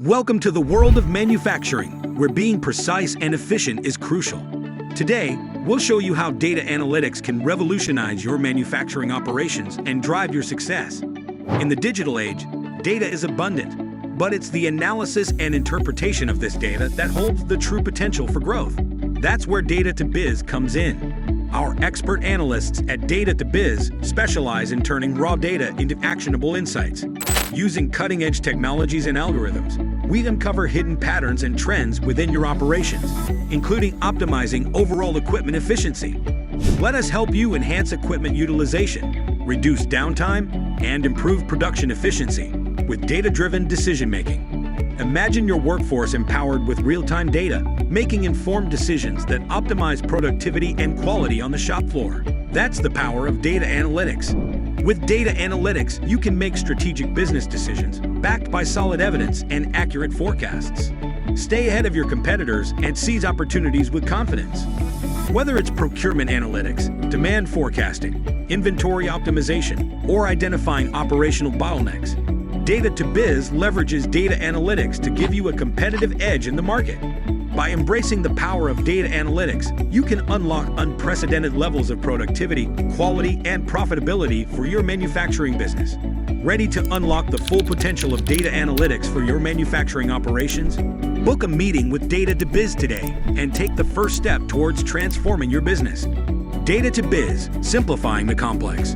Welcome to the world of manufacturing, where being precise and efficient is crucial. Today, we'll show you how data analytics can revolutionize your manufacturing operations and drive your success. In the digital age, data is abundant, but it's the analysis and interpretation of this data that holds the true potential for growth. That's where Data to Biz comes in. Our expert analysts at Data to Biz specialize in turning raw data into actionable insights. Using cutting-edge technologies and algorithms, we uncover hidden patterns and trends within your operations, including optimizing overall equipment efficiency. Let us help you enhance equipment utilization, reduce downtime, and improve production efficiency with data-driven decision-making. Imagine your workforce empowered with real-time data, making informed decisions that optimize productivity and quality on the shop floor. That's the power of data analytics. With data analytics, you can make strategic business decisions backed by solid evidence and accurate forecasts. Stay ahead of your competitors and seize opportunities with confidence. Whether it's procurement analytics, demand forecasting, inventory optimization, or identifying operational bottlenecks, Data to Biz leverages data analytics to give you a competitive edge in the market. By embracing the power of data analytics, you can unlock unprecedented levels of productivity, quality, and profitability for your manufacturing business. Ready to unlock the full potential of data analytics for your manufacturing operations? Book a meeting with Data to Biz today and take the first step towards transforming your business. Data to Biz, simplifying the complex.